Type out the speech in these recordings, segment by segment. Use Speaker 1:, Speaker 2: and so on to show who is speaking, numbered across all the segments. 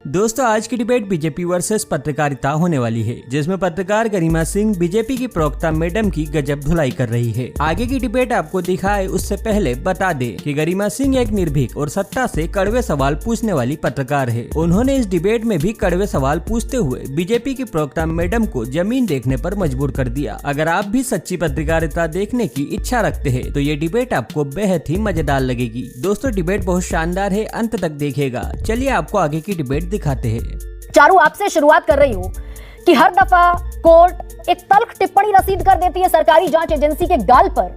Speaker 1: दोस्तों आज की डिबेट बीजेपी वर्सेस पत्रकारिता होने वाली है, जिसमें पत्रकार गरिमा सिंह बीजेपी की प्रवक्ता मैडम की गजब धुलाई कर रही है। आगे की डिबेट आपको दिखाए उससे पहले बता दे कि गरिमा सिंह एक निर्भीक और सत्ता से कड़वे सवाल पूछने वाली पत्रकार है। उन्होंने इस डिबेट में भी कड़वे सवाल पूछते हुए बीजेपी की प्रवक्ता मैडम को जमीन देखने पर मजबूर कर दिया। अगर आप भी सच्ची पत्रकारिता देखने की इच्छा रखते हैं तो ये डिबेट आपको बेहद ही मजेदार लगेगी। दोस्तों डिबेट बहुत शानदार है, अंत तक देखिएगा। चलिए आपको आगे की डिबेट दिखाते हैं।
Speaker 2: चारू, आपसे शुरुआत कर रही हूँ कि हर दफा कोर्ट एक तल्ख टिप्पणी रसीद कर देती है सरकारी जांच एजेंसी के गाल पर,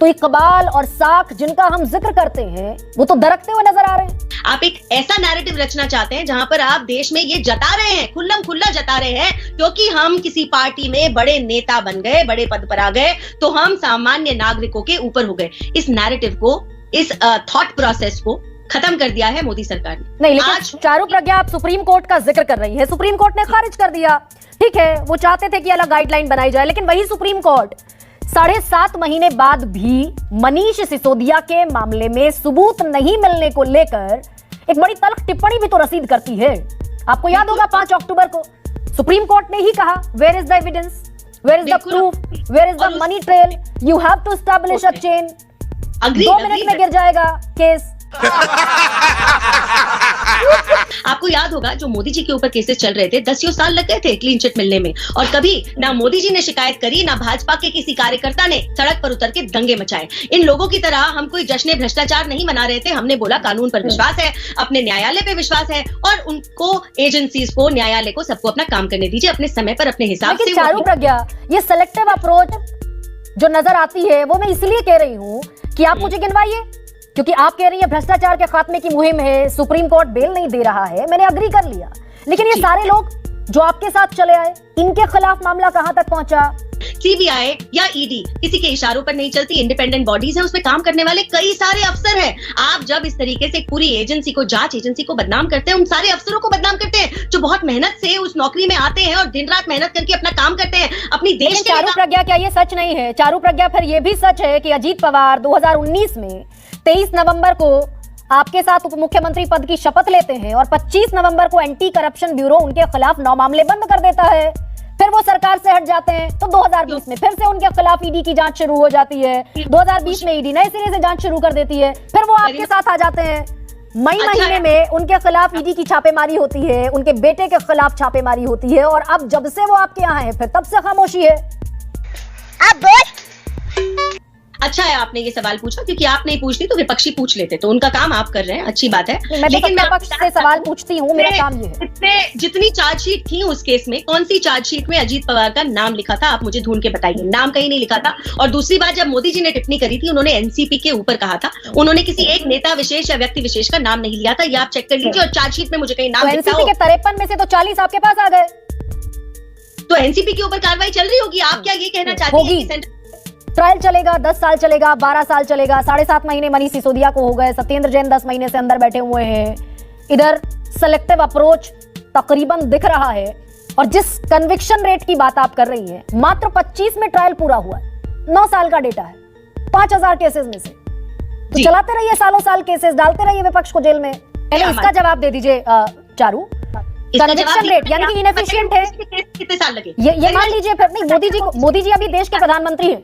Speaker 2: तो इकबाल और साख जिनका हम जिक्र करते हैं वो तो दरकते हुए नजर आ रहे हैं।
Speaker 3: आप एक ऐसा नैरेटिव रचना चाहते हैं जहां पर आप देश में ये जता रहे हैं, खुल्लम खुल्ला जता रहे हैं, क्योंकि हम किसी पार्टी में बड़े नेता बन गए, बड़े पद पर आ गए, तो हम सामान्य नागरिकों के ऊपर हो गए। इस नैरेटिव को, इस थॉट प्रोसेस को खत्म कर दिया है मोदी सरकार ने।
Speaker 2: नहीं, लेकिन आज चारू प्रज्ञा आप सुप्रीम कोर्ट का जिक्र कर रही है, सुप्रीम कोर्ट ने खारिज कर दिया। ठीक है, वो चाहते थे कि अलग गाइडलाइन बनाई जाए, लेकिन वही सुप्रीम कोर्ट 7.5 महीने बाद भी मनीष सिसोदिया के मामले में सबूत नहीं मिलने को लेकर एक बड़ी तल्ख टिप्पणी भी तो रसीद करती है। आपको याद होगा 5 अक्टूबर को सुप्रीम कोर्ट ने ही कहा, where is the evidence, where is the proof, where is the money trail, you have to establish a chain. 2 minute में गिर जाएगा केस।
Speaker 3: आपको याद होगा जो मोदी जी के ऊपर केसेस चल रहे थे, 10 साल लग गए थे क्लीन चिट मिलने में, और कभी ना मोदी जी ने शिकायत करी, ना भाजपा के किसी कार्यकर्ता ने सड़क पर उतर के दंगे मचाए। इन लोगों की तरह हम कोई जश्न भ्रष्टाचार नहीं मना रहे थे। हमने बोला कानून पर विश्वास है, अपने न्यायालय पे विश्वास है, और उनको एजेंसीज को, न्यायालय को, सबको अपना काम करने दीजिए अपने समय पर, अपने हिसाब से।
Speaker 2: चारू प्रज्ञा, ये सेलेक्टिव अप्रोच जो नजर आती है वो मैं इसलिए कह रही हूँ कि आप मुझे गिनवाइए, क्योंकि आप कह रही है भ्रष्टाचार के खात्मे की मुहिम है, सुप्रीम कोर्ट बेल नहीं दे रहा है, मैंने अग्री कर लिया, लेकिन ये सारे लोग जो आपके साथ चले आए, इनके खिलाफ मामला कहां तक पहुंचा?
Speaker 3: सीबीआई या ईडी किसी के इशारों पर नहीं चलती, इंडिपेंडेंट बॉडीज हैं, उसमें काम करने वाले कई सारे अफसर हैं। आप जब इस तरीके से पूरी एजेंसी को, जांच एजेंसी को बदनाम करते हैं, उन सारे अफसरों को बदनाम करते हैं जो बहुत मेहनत से उस नौकरी में आते हैं और दिन रात मेहनत करके अपना काम करते हैं अपनी देश के।
Speaker 2: चारू प्रज्ञा, क्या ये सच नहीं है? चारू प्रज्ञा, फिर ये भी सच है कि अजीत पवार 2019 में 23 नवंबर को आपके साथ उप मुख्यमंत्री पद की शपथ लेते हैं और 25 नवंबर को एंटी करप्शन ब्यूरो उनके खिलाफ 9 मामले बंद कर देता है, फिर वो सरकार से हट जाते हैं, तो 2020 में फिर से उनके खिलाफ ईडी की जांच शुरू हो जाती है। 2020 में ईडी नए सिरे से जांच शुरू कर देती है, फिर वो आपके साथ आ जाते हैं। मई महीने में उनके खिलाफ ईडी की छापेमारी होती है, उनके बेटे के खिलाफ छापेमारी होती है, और अब जब से वो आपके यहाँ है फिर तब से खामोशी है।
Speaker 3: अब अच्छा है आपने ये सवाल पूछा, क्योंकि आप नहीं पूछती तो विपक्षी पूछ लेते, तो उनका काम आप कर रहे हैं, अच्छी बात है।
Speaker 2: लेकिन मैं विपक्ष से सवाल पूछती हूँ, मेरा काम ये है।
Speaker 3: जितनी चार्जशीट थी उस केस में, कौन सी चार्जशीट में अजीत पवार का नाम लिखा था? आप मुझे ढूंढ के बताइए। नाम कहीं नहीं लिखा था। और दूसरी बात, जब मोदी जी ने टिप्पणी करी थी, उन्होंने एनसीपी के ऊपर कहा था, उन्होंने किसी एक नेता विशेष या व्यक्ति विशेष का नाम नहीं लिया था। ये आप चेक कर लीजिए, और चार्जशीट में मुझे कहीं नाम
Speaker 2: एनसीपी के 53 में से तो 40 आपके पास आ गए,
Speaker 3: तो एनसीपी के ऊपर कार्रवाई चल रही होगी। आप क्या ये कहना चाहती हैं?
Speaker 2: ट्रायल चलेगा, 10 साल चलेगा, 12 साल चलेगा, 7.5 महीने मनीष सिसोदिया को हो गए, सत्येंद्र जैन 10 महीने से अंदर बैठे हुए हैं। इधर सेलेक्टिव अप्रोच तकरीबन दिख रहा है, और जिस कन्विक्शन रेट की बात आप कर रही हैं, मात्र 25 में ट्रायल पूरा हुआ है। 9 साल का डेटा है 5000 केसेस में से, तो चलाते रहिए सालों साल केसेस, डालते रहिए विपक्ष को जेल में। इसका जवाब दे दीजिए चारू, कन्विक्शन रेट यानी कि इनएफिशिएंट है,
Speaker 3: कितने साल लगे?
Speaker 2: ये मान लीजिए। फिर नहीं, मोदी जी अभी देश के प्रधानमंत्री हैं,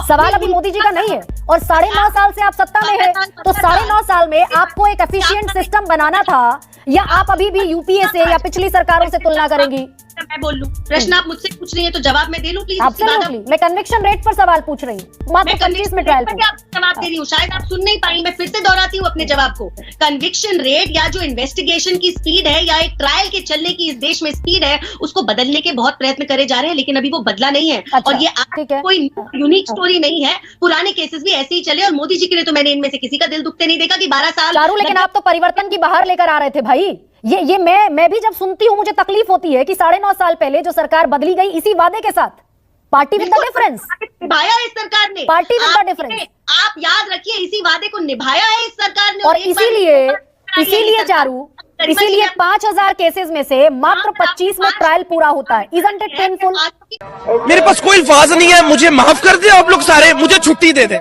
Speaker 2: सवाल अभी मोदी जी का नहीं है, और 9.5 साल से आप सत्ता में हैं, तो 9.5 साल में आपको एक एफिशिएंट सिस्टम बनाना था, या आप अभी भी यूपीए से या पिछली सरकारों से तुलना करेंगी?
Speaker 3: मैं बोल लूं, प्रश्न आप मुझसे पूछ रही हैं तो जवाब मैं दे लूं प्लीज?
Speaker 2: एब्सोल्युटली, मैं कन्विक्शन रेट पर सवाल पूछ रही हूं, मात्र 25 में ट्रायल पर
Speaker 3: जवाब दे रही हूं। शायद आप सुन नहीं पाई, मैं फिर से दोहराती हूं अपने जवाब को। कन्विक्शन रेट या जो इन्वेस्टिगेशन की स्पीड है, या एक ट्रायल के चलने की इस देश में स्पीड है, उसको बदलने के बहुत प्रयत्न करे जा रहे हैं, लेकिन अभी वो बदला नहीं है। और ये कोई यूनिक स्टोरी नहीं है, पुराने केसेस भी ऐसे ही चले, और मोदी जी के लिए तो मैंने इनमें से किसी का दिल दुखते नहीं देखा कि 12 साल।
Speaker 2: चारू, लेकिन आप तो परिवर्तन की बाहर लेकर आ रहे थे भाई। ये मैं भी जब सुनती हूँ मुझे तकलीफ होती है कि 9.5 साल पहले जो सरकार बदली गई इसी वादे के साथ, पार्टी विद द डिफरेंस,
Speaker 3: निभाया इस सरकार ने,
Speaker 2: पार्टी विद द डिफरेंस।
Speaker 3: आप याद रखिए, इसी वादे को निभाया है इस सरकार ने,
Speaker 2: और इसीलिए चारू, इसीलिए 5000 केसेस में से मात्र 25 में ट्रायल पूरा होता है। Isn't it painful?
Speaker 4: मेरे पास कोई अल्फाज नहीं है, मुझे माफ कर दे आप लोग सारे, मुझे छुट्टी दे दे।